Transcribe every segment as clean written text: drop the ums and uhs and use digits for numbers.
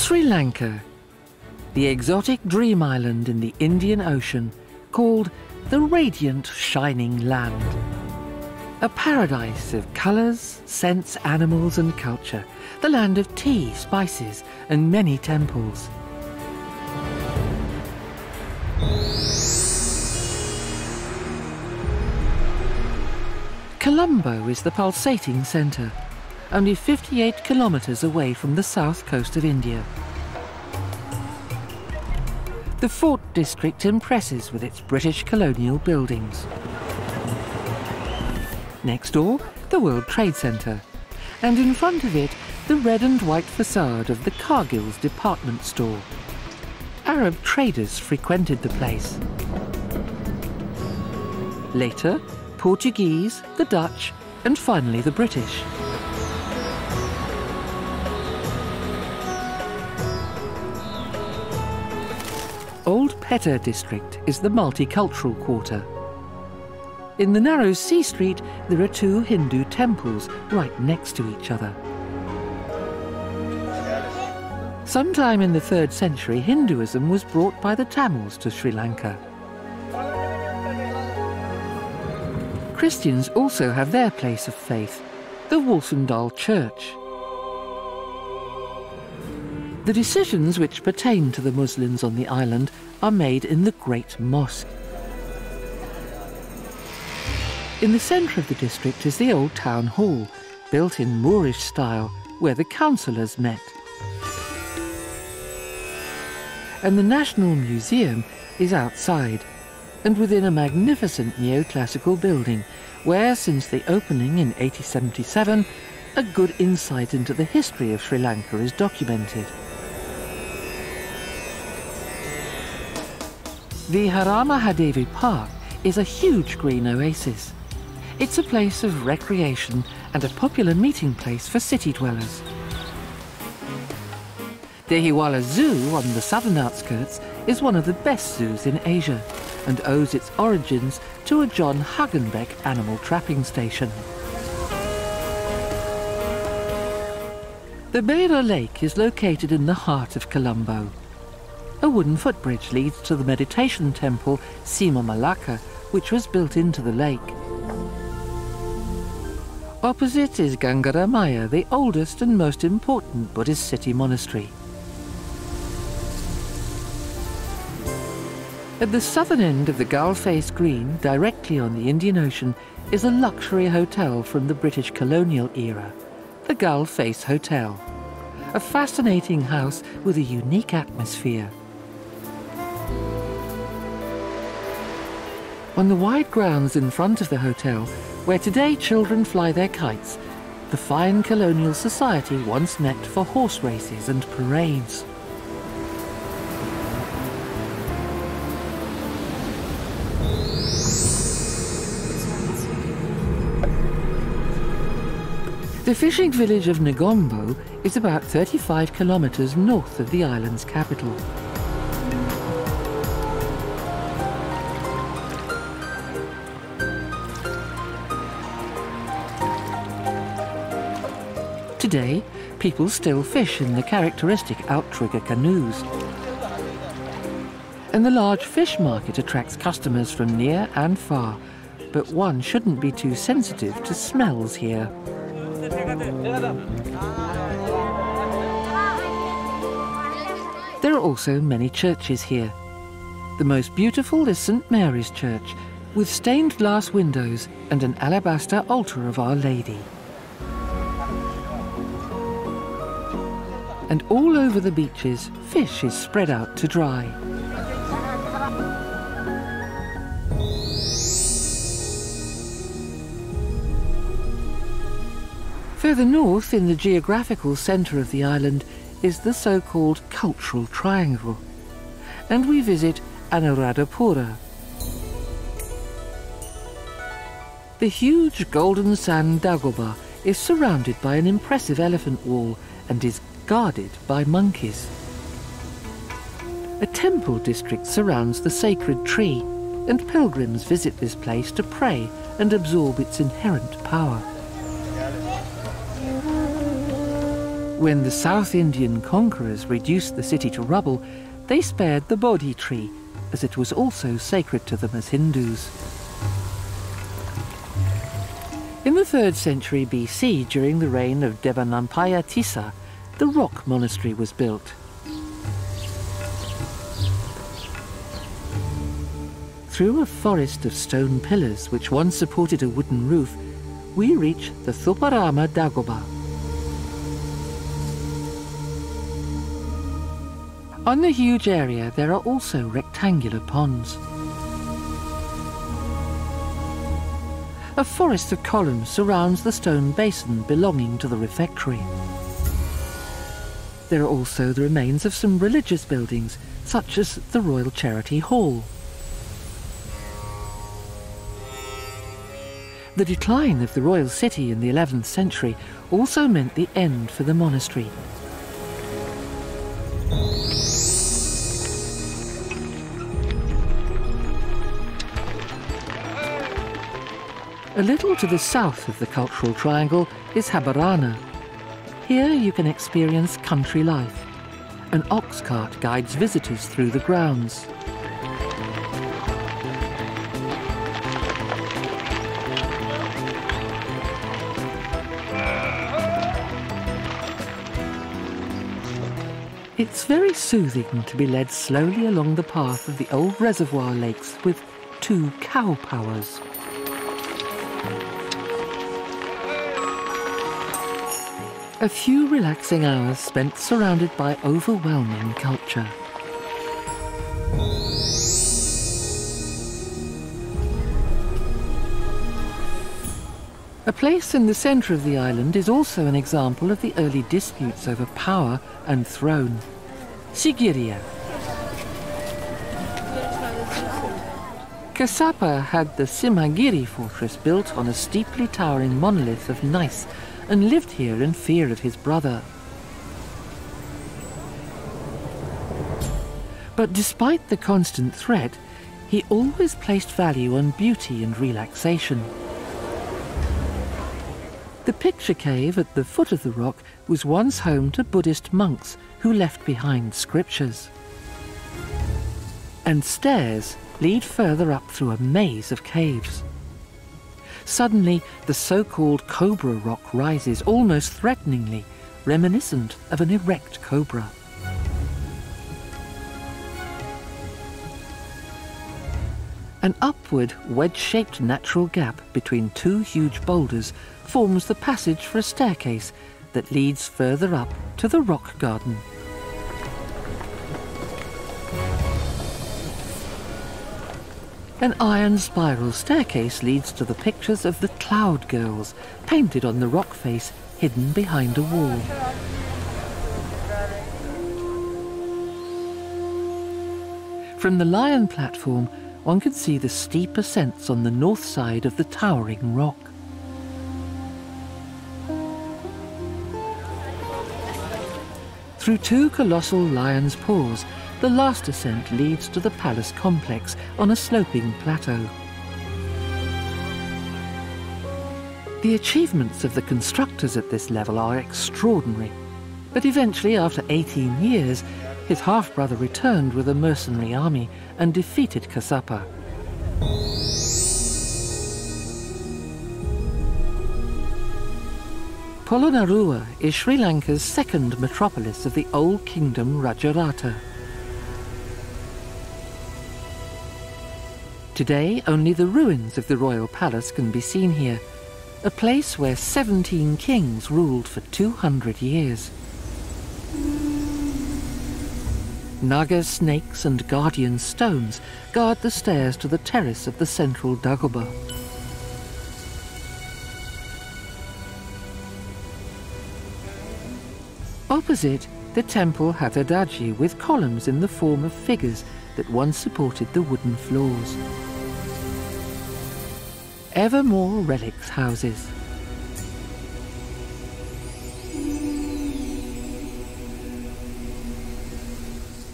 Sri Lanka, the exotic dream island in the Indian Ocean, called the Radiant Shining Land. A paradise of colours, scents, animals and culture, the land of tea, spices and many temples. Colombo is the pulsating centre, only 58 kilometres away from the south coast of India. The Fort District impresses with its British colonial buildings. Next door, the World Trade Centre, and in front of it, the red and white facade of the Cargill's department store. Arab traders frequented the place. Later, Portuguese, the Dutch, and finally the British. Old Petta district is the multicultural quarter. In the narrow sea street, there are two Hindu temples right next to each other. Sometime in the 3rd century, Hinduism was brought by the Tamils to Sri Lanka. Christians also have their place of faith, the Walsendal Church. The decisions which pertain to the Muslims on the island are made in the Great Mosque. In the centre of the district is the old town hall, built in Moorish style, where the councillors met. And the National Museum is outside, and within a magnificent neoclassical building, where, since the opening in 1877, a good insight into the history of Sri Lanka is documented. Vihara Mahadevi Park is a huge green oasis. It's a place of recreation and a popular meeting place for city dwellers. The Hiwala Zoo on the southern outskirts is one of the best zoos in Asia and owes its origins to a John Hagenbeck animal trapping station. The Beira Lake is located in the heart of Colombo. A wooden footbridge leads to the meditation temple Sima Malaka, which was built into the lake. Opposite is Gangaramaya, the oldest and most important Buddhist city monastery. At the southern end of the gull-faced green, directly on the Indian Ocean, is a luxury hotel from the British colonial era, the Gull Face Hotel, a fascinating house with a unique atmosphere. On the wide grounds in front of the hotel, where today children fly their kites, the fine colonial society once met for horse races and parades. The fishing village of Negombo is about 35 kilometres north of the island's capital. Today, people still fish in the characteristic outrigger canoes. And the large fish market attracts customers from near and far, but one shouldn't be too sensitive to smells here. There are also many churches here. The most beautiful is St. Mary's Church, with stained glass windows and an alabaster altar of Our Lady. And all over the beaches, fish is spread out to dry. Further north, in the geographical centre of the island, is the so-called Cultural Triangle, and we visit Anuradhapura. The huge golden sand dagoba is surrounded by an impressive elephant wall and is guarded by monkeys. A temple district surrounds the sacred tree, and pilgrims visit this place to pray and absorb its inherent power. When the South Indian conquerors reduced the city to rubble, they spared the Bodhi tree, as it was also sacred to them as Hindus. In the 3rd century BC, during the reign of Devanampaya Tissa, the rock monastery was built. Through a forest of stone pillars which once supported a wooden roof, we reach the Tissamaharama dagoba. On the huge area there are also rectangular ponds. A forest of columns surrounds the stone basin belonging to the refectory. There are also the remains of some religious buildings, such as the Royal Charity Hall. The decline of the royal city in the 11th century also meant the end for the monastery. A little to the south of the cultural triangle is Habarana. Here you can experience country life. An ox cart guides visitors through the grounds. It's very soothing to be led slowly along the path of the old reservoir lakes with 2 cow powers. A few relaxing hours spent surrounded by overwhelming culture. A place in the centre of the island is also an example of the early disputes over power and throne. Sigiriya. Kasapa had the Simhagiri fortress built on a steeply towering monolith of gneiss and lived here in fear of his brother. But despite the constant threat, he always placed value on beauty and relaxation. The picture cave at the foot of the rock was once home to Buddhist monks who left behind scriptures. And stairs lead further up through a maze of caves. Suddenly, the so-called Cobra Rock rises almost threateningly, reminiscent of an erect cobra. An upward, wedge-shaped natural gap between 2 huge boulders forms the passage for a staircase that leads further up to the rock garden. An iron spiral staircase leads to the pictures of the Cloud Girls, painted on the rock face hidden behind a wall. From the lion platform, one can see the steep ascents on the north side of the towering rock. Through 2 colossal lion's paws, the last ascent leads to the palace complex on a sloping plateau. The achievements of the constructors at this level are extraordinary, but eventually, after 18 years, his half-brother returned with a mercenary army and defeated Kasapa. Polonnaruwa is Sri Lanka's 2nd metropolis of the old kingdom Rajarata. Today, only the ruins of the royal palace can be seen here, a place where 17 kings ruled for 200 years. Naga snakes and guardian stones guard the stairs to the terrace of the central dagoba. Opposite, the temple Hatadaji with columns in the form of figures that once supported the wooden floors. Ever more relics houses.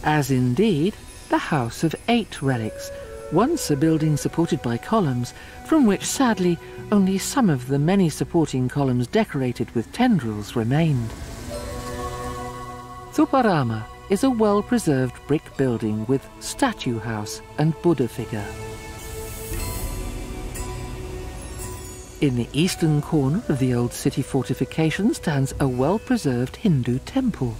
As indeed, the House of 8 relics, once a building supported by columns, from which sadly only some of the many supporting columns decorated with tendrils remained. Tissamaharama is a well-preserved brick building with statue house and Buddha figure. In the eastern corner of the old city fortification stands a well-preserved Hindu temple.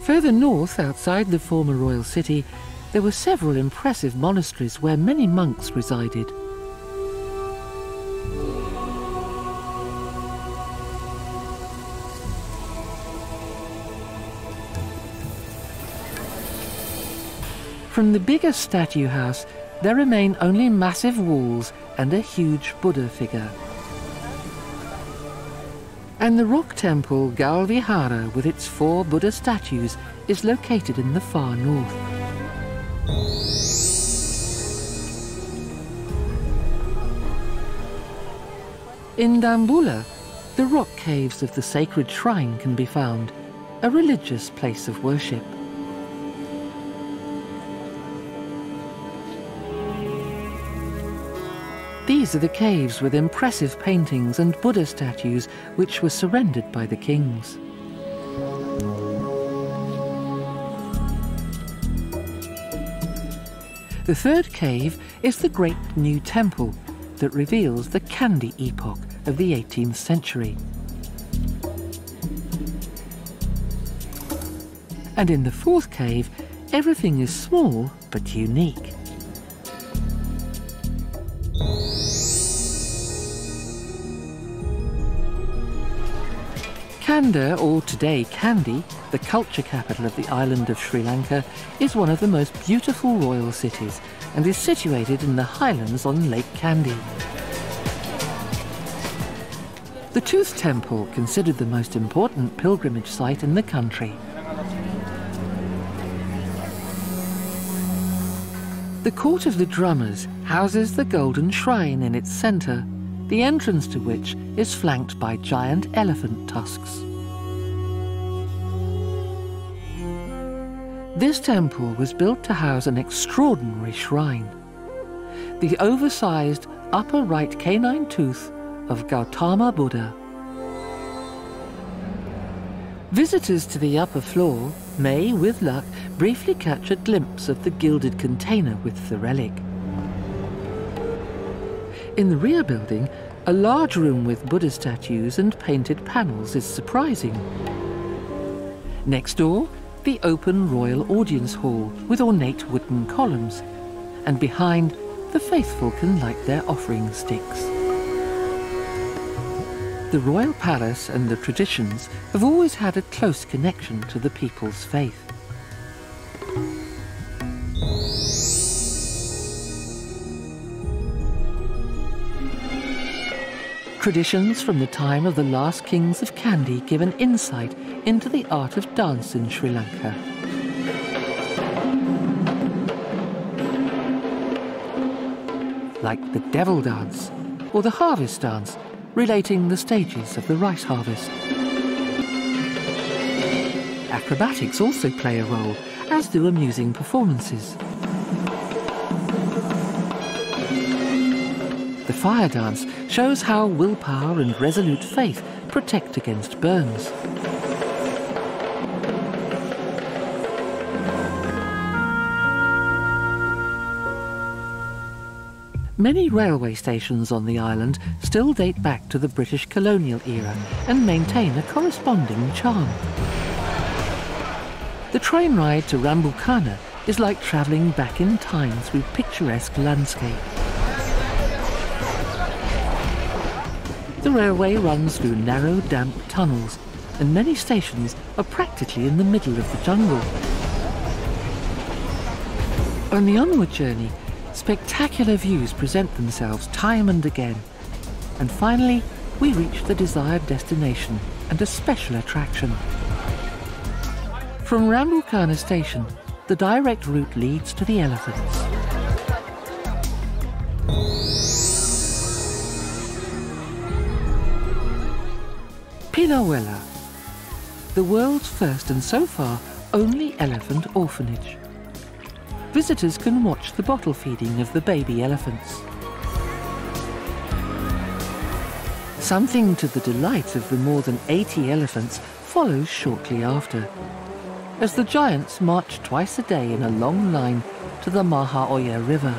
Further north, outside the former royal city, there were several impressive monasteries where many monks resided. From the bigger statue house, there remain only massive walls and a huge Buddha figure. And the rock temple Galle Vihara, with its 4 Buddha statues, is located in the far north. In Dambulla, the rock caves of the sacred shrine can be found, a religious place of worship. These are the caves with impressive paintings and Buddha statues which were surrendered by the kings. The third cave is the great new temple that reveals the Kandy epoch of the 18th century. And in the fourth cave, everything is small but unique. Kandy, or today Kandy, the culture capital of the island of Sri Lanka, is one of the most beautiful royal cities and is situated in the highlands on Lake Kandy. The Tooth Temple, considered the most important pilgrimage site in the country. The Court of the Drummers houses the golden shrine in its centre, the entrance to which is flanked by giant elephant tusks. This temple was built to house an extraordinary shrine, the oversized upper right canine tooth of Gautama Buddha. Visitors to the upper floor may, with luck, briefly catch a glimpse of the gilded container with the relic. In the rear building, a large room with Buddha statues and painted panels is surprising. Next door, the open royal audience hall with ornate wooden columns, and behind, the faithful can light their offering sticks. The royal palace and the traditions have always had a close connection to the people's faith. Traditions from the time of the last kings of Kandy give an insight into the art of dance in Sri Lanka. Like the devil dance or the harvest dance, relating the stages of the rice harvest. Acrobatics also play a role, as do amusing performances. The fire dance shows how willpower and resolute faith protect against burns. Many railway stations on the island still date back to the British colonial era and maintain a corresponding charm. The train ride to Rambukana is like travelling back in time through picturesque landscape. The railway runs through narrow, damp tunnels, and many stations are practically in the middle of the jungle. On the onward journey, spectacular views present themselves time and again. And finally, we reach the desired destination and a special attraction. From Rambukana station, the direct route leads to the elephants. Polonnaruwa, the world's first and so far only elephant orphanage. Visitors can watch the bottle feeding of the baby elephants. Something to the delight of the more than 80 elephants follows shortly after, as the giants march twice a day in a long line to the Mahaoya River.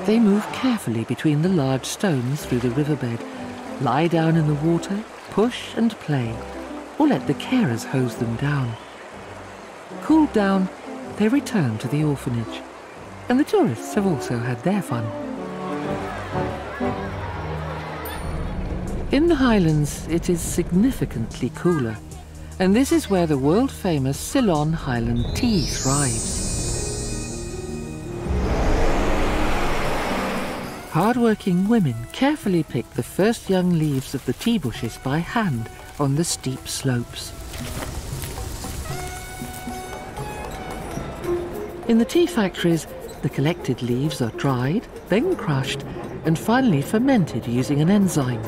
They move carefully between the large stones through the riverbed, lie down in the water, push and play, or let the carers hose them down. Cooled down, they return to the orphanage, and the tourists have also had their fun. In the Highlands, it is significantly cooler, and this is where the world-famous Ceylon Highland tea thrives. Hard-working women carefully pick the first young leaves of the tea bushes by hand on the steep slopes. In the tea factories, the collected leaves are dried, then crushed, and finally fermented using an enzyme.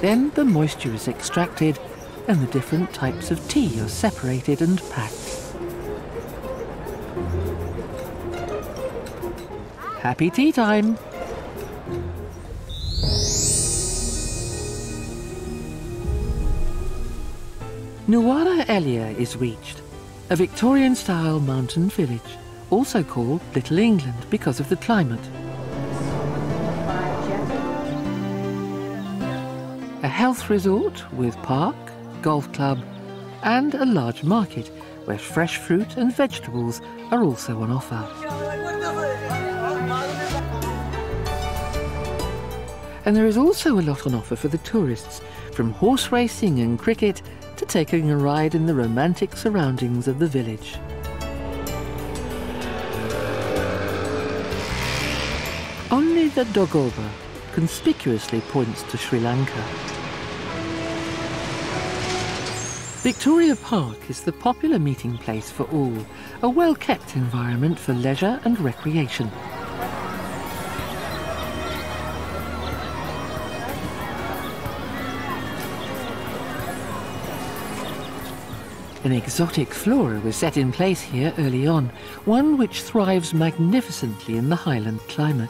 Then the moisture is extracted, and the different types of tea are separated and packed. Happy tea time! Nuwara Eliya is reached, a Victorian-style mountain village, also called Little England because of the climate. A health resort with park, golf club, and a large market where fresh fruit and vegetables are also on offer. And there is also a lot on offer for the tourists, from horse racing and cricket to taking a ride in the romantic surroundings of the village. Only the dagoba conspicuously points to Sri Lanka. Victoria Park is the popular meeting place for all, a well-kept environment for leisure and recreation. An exotic flora was set in place here early on, one which thrives magnificently in the highland climate.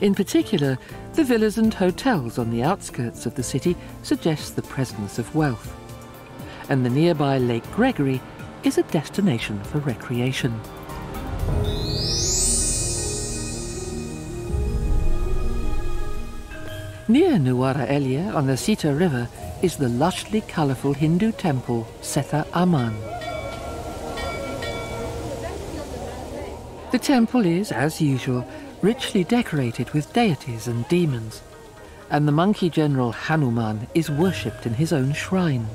In particular, the villas and hotels on the outskirts of the city suggest the presence of wealth, and the nearby Lake Gregory is a destination for recreation. Near Nuwara Eliya on the Sita River is the lushly colourful Hindu temple Setha Aman. The temple is, as usual, richly decorated with deities and demons, and the monkey general Hanuman is worshipped in his own shrine.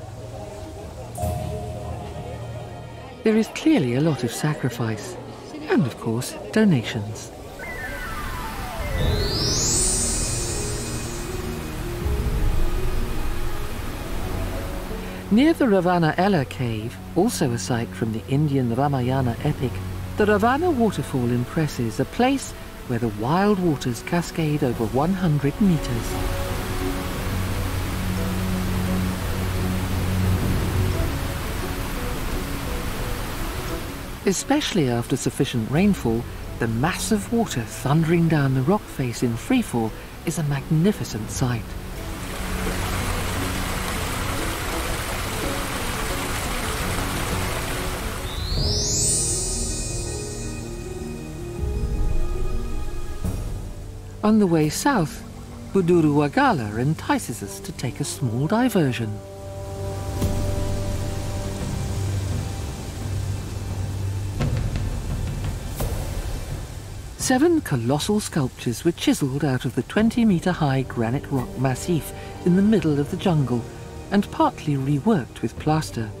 There is clearly a lot of sacrifice, and of course, donations. Near the Ravana Falls cave, also a site from the Indian Ramayana epic, the Ravana waterfall impresses, a place where the wild waters cascade over 100 meters. Especially after sufficient rainfall, the mass of water thundering down the rock face in freefall is a magnificent sight. On the way south, Buduruwagala entices us to take a small diversion. Seven colossal sculptures were chiselled out of the 20-metre-high granite rock massif in the middle of the jungle and partly reworked with plaster.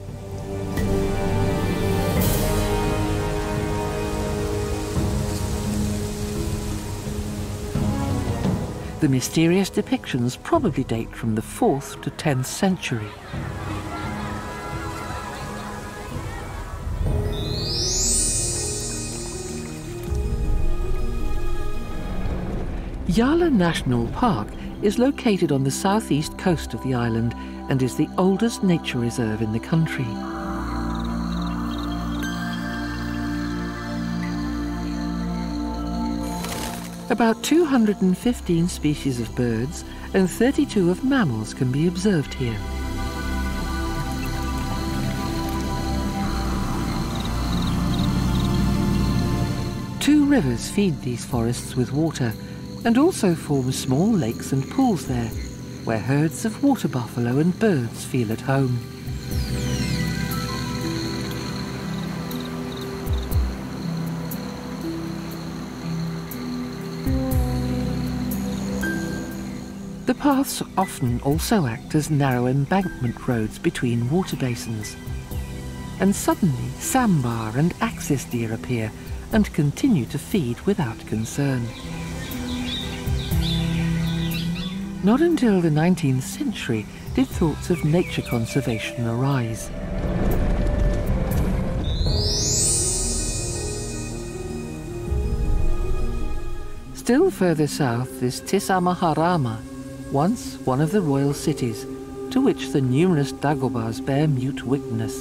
The mysterious depictions probably date from the 4th to 10th century. Yala National Park is located on the southeast coast of the island and is the oldest nature reserve in the country. About 215 species of birds and 32 of mammals can be observed here. Two rivers feed these forests with water and also form small lakes and pools there, where herds of water buffalo and birds feel at home. The paths often also act as narrow embankment roads between water basins. And suddenly sambar and axis deer appear and continue to feed without concern. Not until the 19th century did thoughts of nature conservation arise. Still further south is Tissamaharama, once one of the royal cities, to which the numerous dagobas bear mute witness.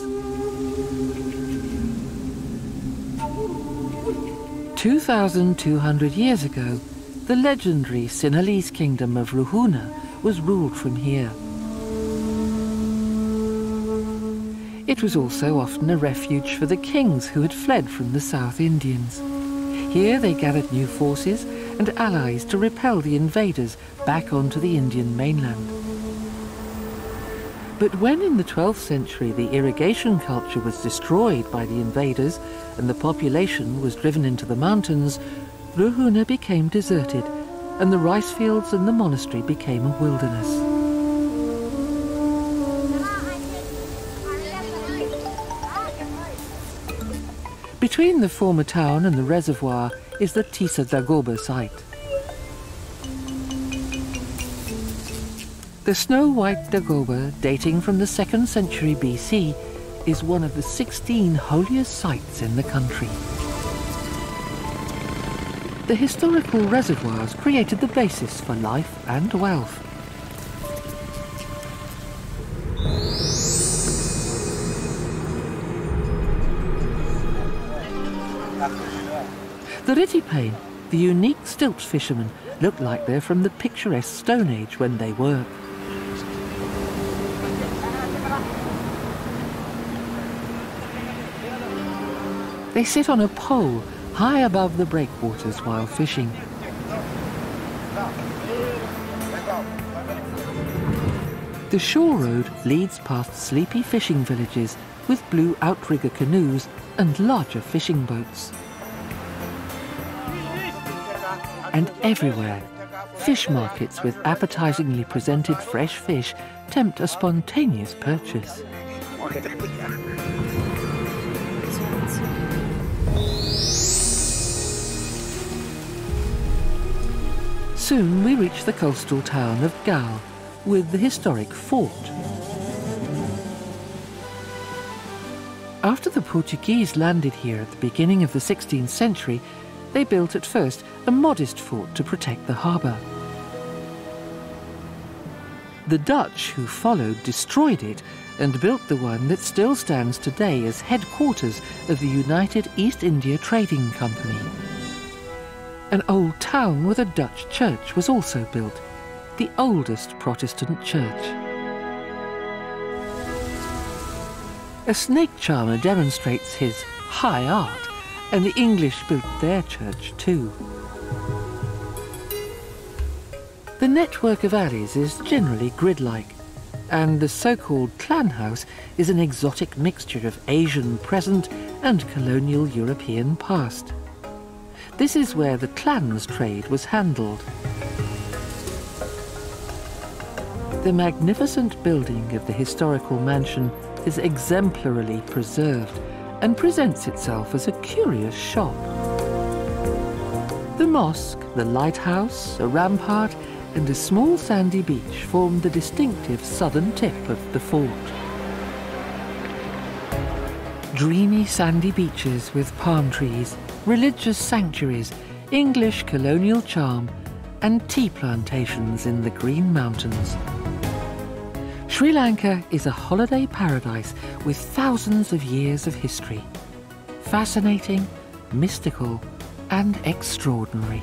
2,200 years ago, the legendary Sinhalese kingdom of Ruhuna was ruled from here. It was also often a refuge for the kings who had fled from the South Indians. Here they gathered new forces and allies to repel the invaders back onto the Indian mainland. But when in the 12th century the irrigation culture was destroyed by the invaders and the population was driven into the mountains, Ruhuna became deserted and the rice fields and the monastery became a wilderness. Between the former town and the reservoir is the Dagoba site. The snow-white dagoba, dating from the 2nd century BC, is one of the 16 holiest sites in the country. The historical reservoirs created the basis for life and wealth. The Ritipane, the unique stilt fishermen, look like they're from the picturesque Stone Age when they work. They sit on a pole high above the breakwaters while fishing. The shore road leads past sleepy fishing villages with blue outrigger canoes and larger fishing boats. And everywhere, fish markets with appetizingly presented fresh fish tempt a spontaneous purchase. Soon we reach the coastal town of Galle with the historic fort. After the Portuguese landed here at the beginning of the 16th century, they built at first a modest fort to protect the harbour. The Dutch who followed destroyed it and built the one that still stands today as headquarters of the United East India Trading Company. An old town with a Dutch church was also built, the oldest Protestant church. A snake charmer demonstrates his high art, and the English built their church too. The network of alleys is generally grid-like, and the so-called clan house is an exotic mixture of Asian present and colonial European past. This is where the clans trade was handled. The magnificent building of the historical mansion is exemplarily preserved and presents itself as a curious shop. The mosque, the lighthouse, a rampart, and a small sandy beach form the distinctive southern tip of the fort. Dreamy sandy beaches with palm trees, religious sanctuaries, English colonial charm, and tea plantations in the Green Mountains. Sri Lanka is a holiday paradise with thousands of years of history. Fascinating, mystical, and extraordinary.